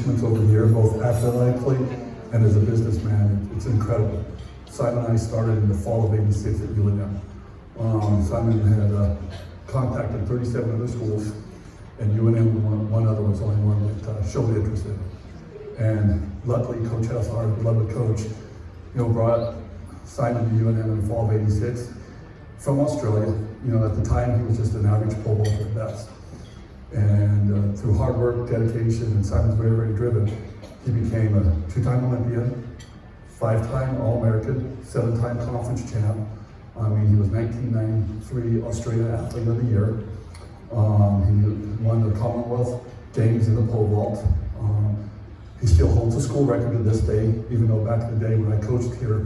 accomplishments over the years, both athletically and as a businessman. It's incredible. Simon and I started in the fall of '86 at UNM. Simon had contacted 37 other schools, and UNM, one other, was the only one that showed interest in it. And luckily, Coach Hess, our beloved coach, brought Simon to UNM in the fall of '86 from Australia. At the time, he was just an average pole vaulter at best. And through hard work, dedication, and Simon's very, very driven, he became a 2-time Olympian, 5-time All-American, 7-time conference champ. He was 1993 Australia Athlete of the Year. He won the Commonwealth Games in the pole vault. He still holds a school record to this day, even though back in the day when I coached here,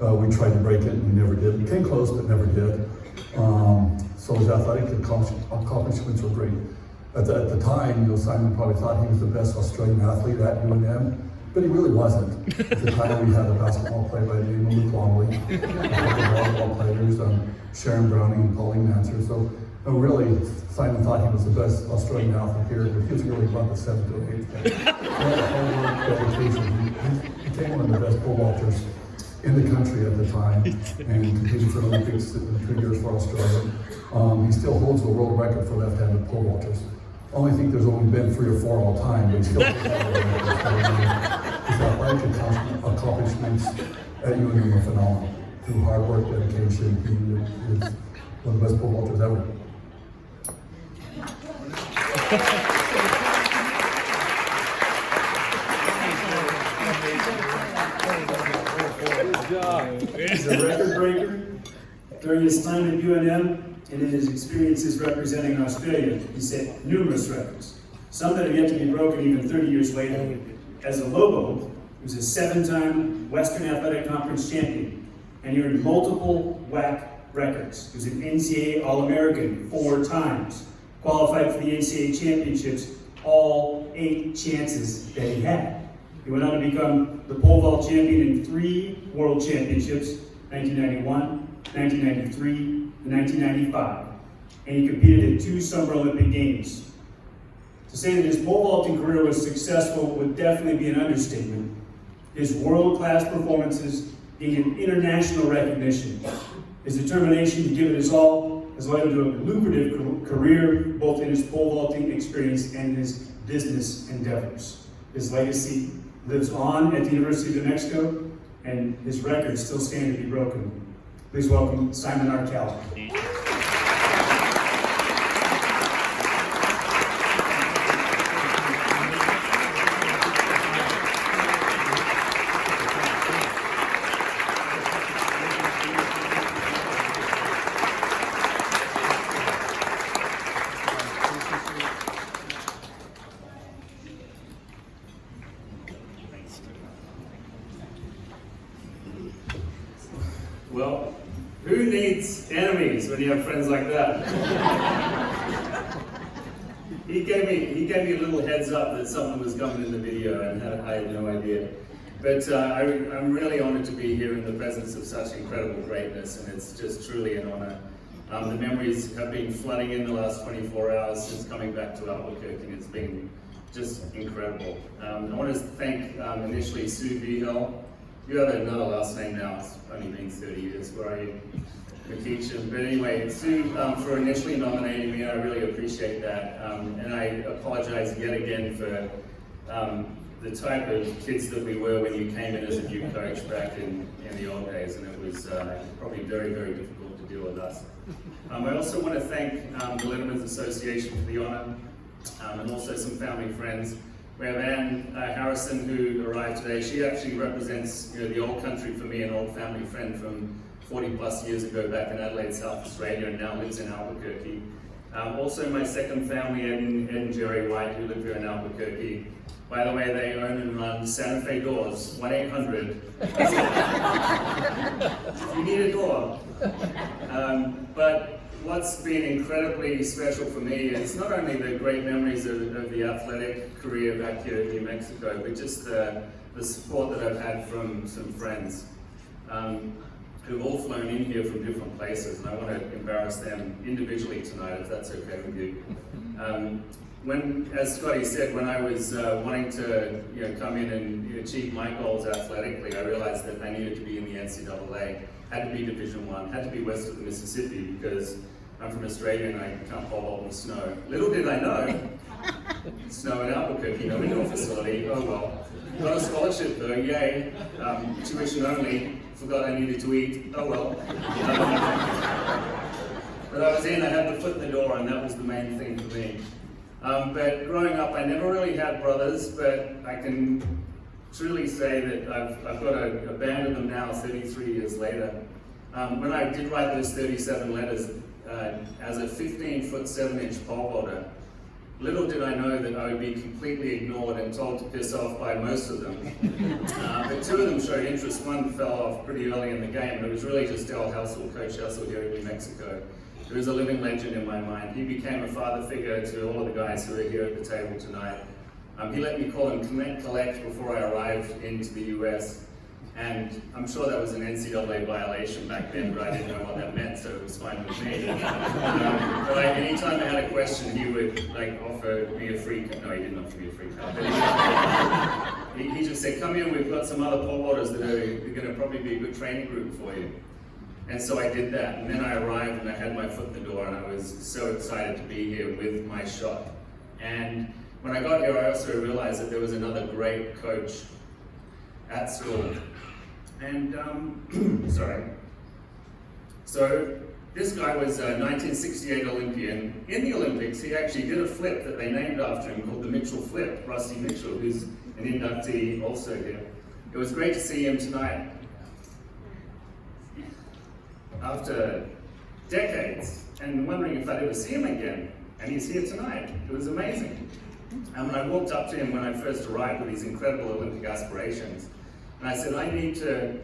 we tried to break it and we never did. We came close, but never did. So his athletic accomplishments were great. At the time, Simon probably thought he was the best Australian athlete at UNM, but he really wasn't. At the time, we had a basketball player by the name of Luke Longley, a couple of volleyball players, Sharon Browning and Pauline Manser. So really, Simon thought he was the best Australian athlete here, but he was really about the 7th or 8th guy. Hard work, dedication. He became one of the best pole vaulters in the country at the time, and competed for the Olympics in 2 years for Australia. He still holds the world record for left-handed pole vaulters. I only think there's only been 3 or 4 all time, but he still holds the world record. His athletic accomplishments at UNM were phenomenal. Through hard work, dedication, he is one of the best pole vaulters ever. He's a record breaker. During his time at UNM and in his experiences representing Australia, he set numerous records, some that are yet to be broken even 30 years later. As a Lobo, he was a 7-time Western Athletic Conference champion, and he earned multiple WAC records. He was an NCAA All-American 4 times, qualified for the NCAA championships all 8 chances that he had. He went on to become the pole vault champion in 3 world championships, 1991, 1993, and 1995. And he competed in 2 Summer Olympic Games. To say that his pole vaulting career was successful would definitely be an understatement. His world-class performances gained international recognition. His determination to give it his all has led him to a lucrative career, both in his pole vaulting experience and in his business endeavors. His legacy lives on at the University of New Mexico, and his records still stand to be broken. Please welcome Simon Arkell. Well, who needs enemies when you have friends like that? He gave me a little heads up that something was coming in the video, and I had no idea. But I'm really honored to be here in the presence of such incredible greatness, and it's just truly an honor. The memories have been flooding in the last 24 hours since coming back to Albuquerque, and it's been just incredible. I want to thank initially Sue Vigel. You have another last name now, it's only been 30 years, where are you? McKeechan. But anyway, Sue, for initially nominating me, I really appreciate that. And I apologize yet again for the type of kids that we were when you came in as a new coach back in the old days, and it was probably very, very difficult to deal with us. I also want to thank the Letterman Association for the honor, and also some family friends. We have Ann Harrison, who arrived today. She actually represents the old country for me, an old family friend from 40 plus years ago back in Adelaide, South Australia, and now lives in Albuquerque. Also my second family, Ed and Jerry White, who live here in Albuquerque. By the way, they own and run Santa Fe Doors, 1-800. You need a door. But what's been incredibly special for me is not only the great memories of the athletic career back here in New Mexico, but just the support that I've had from some friends who've all flown in here from different places, and I want to embarrass them individually tonight, if that's okay with you. when, as Scotty said, when I was wanting to come in and achieve my goals athletically, I realized that I needed to be in the NCAA, had to be Division I, had to be west of the Mississippi because I'm from Australia and I can't pole vault in snow. Little did I know, snow in Albuquerque, no indoor facility, oh well. Got a scholarship though, yay. Tuition only, forgot I needed to eat, oh well. But I was in, I had the foot in the door, and that was the main thing for me. But growing up, I never really had brothers, but I can truly say that I've got a band of them now, 33 years later. When I did write those 37 letters, as a 15-foot 7-inch pole vaulter, little did I know that I would be completely ignored and told to piss off by most of them. But 2 of them showed interest. One fell off pretty early in the game, and it was really just Coach Hessel here in New Mexico. He was a living legend in my mind. He became a father figure to all of the guys who are here at the table tonight. He let me call him Collect before I arrived into the US. And I'm sure that was an NCAA violation back then, but I didn't know what that meant, so it was fine with me. But anytime I had a question, he would offer me a free cut. No, he didn't offer me a free cut. But he just said, come here, we've got some other pole vaulters that are going to probably be a good training group for you. And so I did that, and then I arrived and I had my foot in the door, and I was so excited to be here with my shot. And when I got here, I also realized that there was another great coach at school. And, sorry. So this guy was a 1968 Olympian. In the Olympics, he actually did a flip that they named after him called the Mitchell Flip, Rusty Mitchell, who's an inductee also here. It was great to see him tonight. After decades, and wondering if I'd ever see him again, and he's here tonight. It was amazing. And when I walked up to him when I first arrived with these incredible Olympic aspirations, and I said, I need to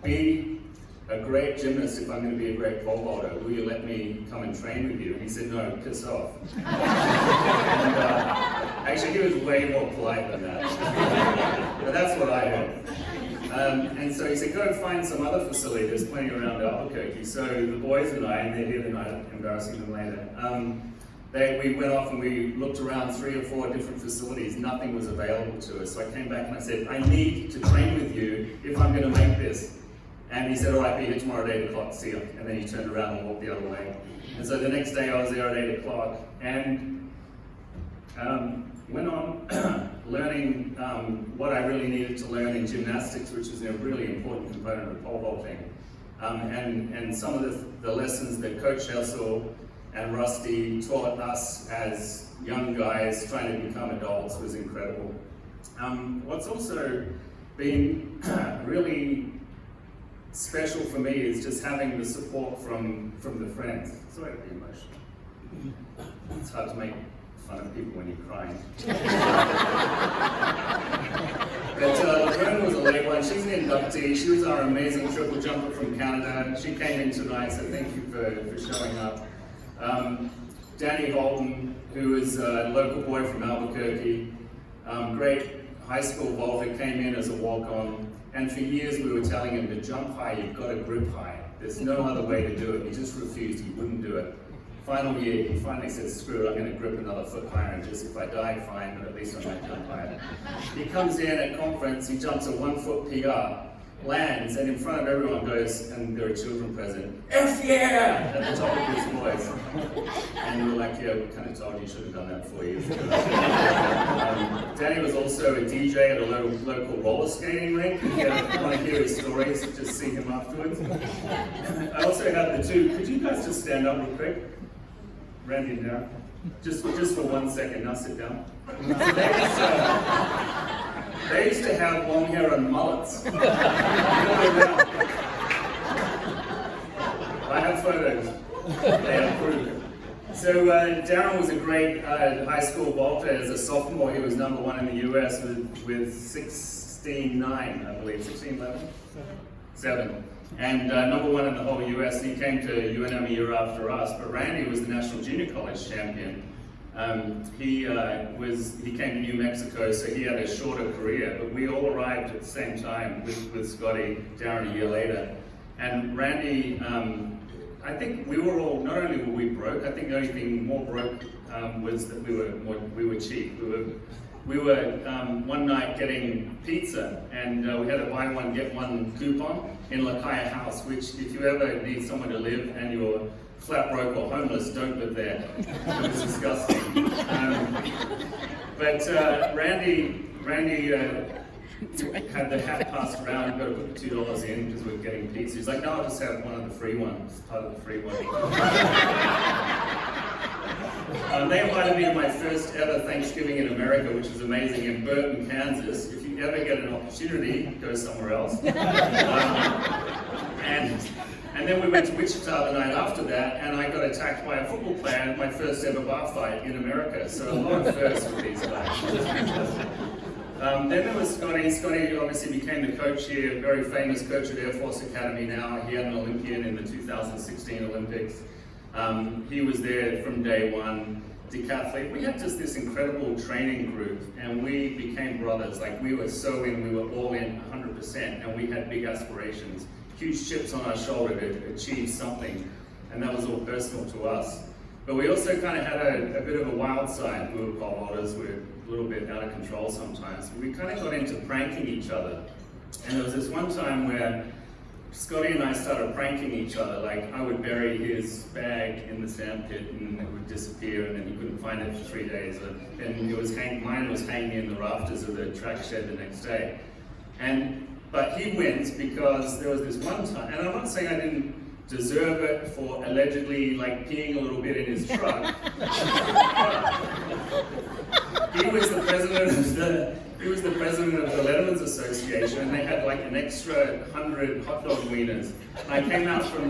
be a great gymnast if I'm going to be a great pole vaulter. Will you let me come and train with you? And he said, no, piss off. And, actually, he was way more polite than that. But that's what I heard. And so he said, go and find some other facility. There's plenty around Albuquerque. So the boys and I, and they're here tonight, embarrassing them later, we went off and we looked around 3 or 4 different facilities. Nothing was available to us. So I came back and I said, I need to train with you if I'm going to make this. And he said, all right, be here tomorrow at 8 o'clock, see you. And then he turned around and walked the other way. And so the next day I was there at 8 o'clock and went on learning what I really needed to learn in gymnastics, which is a really important component of pole vaulting. And some of the lessons that Coach Hessel and Rusty taught us as young guys trying to become adults was incredible. What's also been really special for me is just having the support from the friends. Sorry to be emotional. It's hard to make fun of people when you're crying. But Laverne was a late one. She's an inductee. She was our amazing triple jumper from Canada. She came in tonight, so thank you for showing up. Danny Holden, who is a local boy from Albuquerque, great high school vaulter, came in as a walk-on, and for years we were telling him to jump high, you've got to grip high. There's no other way to do it. He just refused, he wouldn't do it. Final year, he finally said, screw it, I'm going to grip another foot higher, and just if I die, fine, but at least I might jump higher. He comes in at conference, he jumps a 1-foot PR, lands, and in front of everyone goes, and there are children present, F yeah! At the top of his voice. And we're like, yeah, we kind of told you you should have done that 4 years ago. Danny was also a DJ at a local roller skating rink. If you want to hear his stories, just see him afterwards. I also have the 2, could you guys just stand up real quick? Randy and Darren. Just for 1 second, now sit down. They used to have long hair and mullets. I have photos. They have proof. So Darren was a great high school vaulter. As a sophomore, he was #1 in the US with 16.9, I believe, 16.11? 7. And #1 in the whole US. He came to UNM a year after us, but Randy was the national junior college champion. He came to New Mexico, so he had a shorter career, but we all arrived at the same time with Scotty, Darren a year later. And Randy, I think we were all, not only were we broke, I think the only thing more broke was that we were cheap. We were one night getting pizza, and we had a buy one get one coupon in Lakaya House, which if you ever need somewhere to live and you're flat broke or homeless, don't live there. It was disgusting. But Randy had the hat passed around. You've got to put $2 in because we're getting pizza. He's like, no, I'll just have one of the free ones, part of the free one. They invited me to my first ever Thanksgiving in America, which is amazing, in Burton, Kansas. If you ever get an opportunity, go somewhere else. And then we went to Wichita the night after that, and I got attacked by a football player in my first ever bar fight in America. So a lot of firsts with these guys. Then there was Scotty. Scotty obviously became the coach here, very famous coach at Air Force Academy now. He had an Olympian in the 2016 Olympics. He was there from day one, decathlete. We had just this incredible training group, and we became brothers. Like, we were so in, we were all in 100%, and we had big aspirations, huge chips on our shoulder to achieve something, and that was all personal to us. But we also kind of had a bit of a wild side. We were pole vaulters, we were a little bit out of control sometimes. We kind of got into pranking each other. And there was this one time where Scotty and I started pranking each other. Like, I would bury his bag in the sand pit and it would disappear, and then he couldn't find it for 3 days. And it was mine was hanging in the rafters of the track shed the next day. But he wins because there was this one time, and I'm not saying I didn't deserve it for allegedly like peeing a little bit in his truck. He was the president of the Letterman's Association, and they had like an extra 100 hot dog wieners. I came out from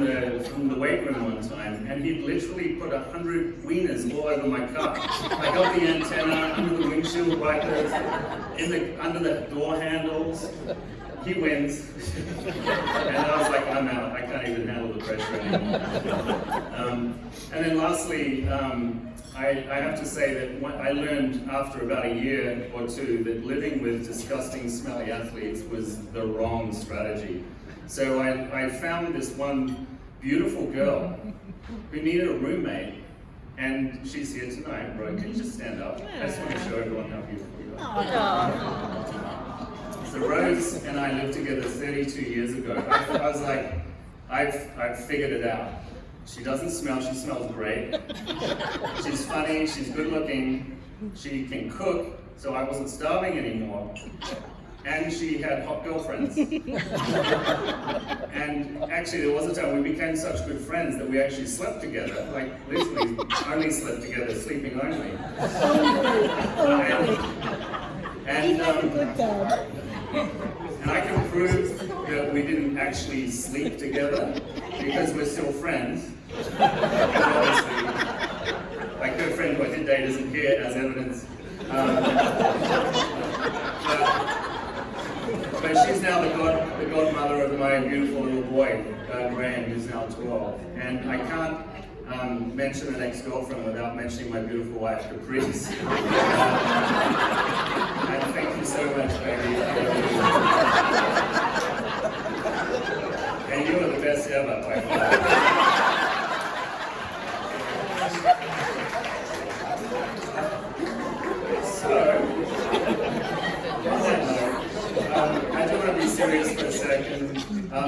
the weight room one time, and he'd literally put 100 wieners all over my car. I got the antenna, under the windshield wipers, under the door handles. He wins, and I was like, I'm out. I can't even handle the pressure anymore. And then lastly, I have to say that I learned after about a year or two that living with disgusting, smelly athletes was the wrong strategy. So I found this one beautiful girl who needed a roommate, and she's here tonight, bro. Can you just stand up? I just want to show everyone how beautiful you are. So Rose and I lived together 32 years ago. I was like, I've figured it out. She doesn't smell, she smells great. She's funny, she's good looking, she can cook, so I wasn't starving anymore. And she had hot girlfriends. And actually there was a time we became such good friends that we actually slept together, like literally only slept together, sleeping only. And I can prove that we didn't actually sleep together because we're still friends. Obviously, my good friend who I did date isn't here as evidence. But she's now the godmother of my beautiful little boy, Graham, who's now 12. And I can't mention an ex-girlfriend without mentioning my beautiful wife, Caprice. And thank you so much, baby. And you are the best ever, by far. So, on that note, I do want to be serious for a second.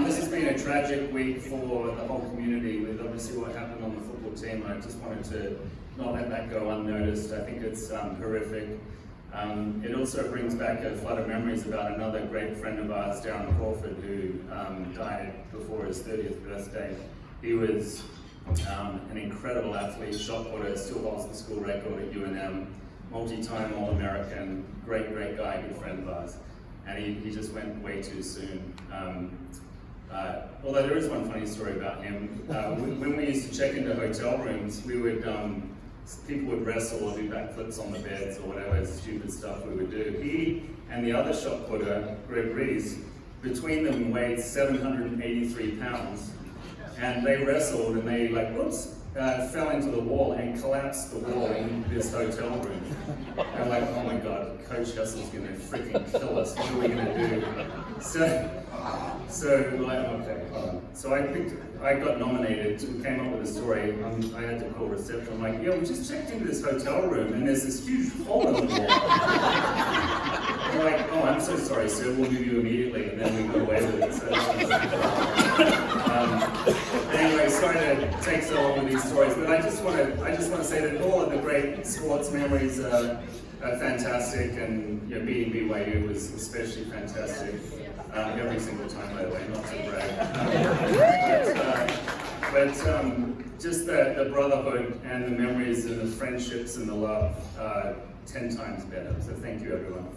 This has been a tragic week for the whole community with obviously what happened on the football team. I just wanted to not let that go unnoticed. I think it's horrific. It also brings back a flood of memories about another great friend of ours, Darren Crawford, who died before his 30th birthday. He was an incredible athlete, shot putter, still holds the school record at UNM, multi-time All-American, great guy, good friend of ours. And he just went way too soon. Although there is one funny story about him. When we used to check into hotel rooms, we would people would wrestle or do backflips on the beds or whatever stupid stuff we would do. He and the other shot putter, Greg Reese, between them weighed 783 pounds. And they wrestled and they like, whoops, fell into the wall and collapsed the wall in this hotel room. And like, oh my God, Coach Hustle's gonna freaking kill us. What are we gonna do? So like, okay, hold on. So I got nominated, we came up with a story. I had to call reception. I'm like, yeah, we just checked into this hotel room and there's this huge hole in the wall. They're like, oh, I'm so sorry, sir, we'll move you immediately. And then we got away with it. So anyway, sorry to take so long with these stories, but I just want to say that all of the great sports memories are fantastic, and beating BYU was especially fantastic. Every single time, by the way, not to brag. But just the brotherhood and the memories and the friendships and the love, 10 times better. So thank you, everyone.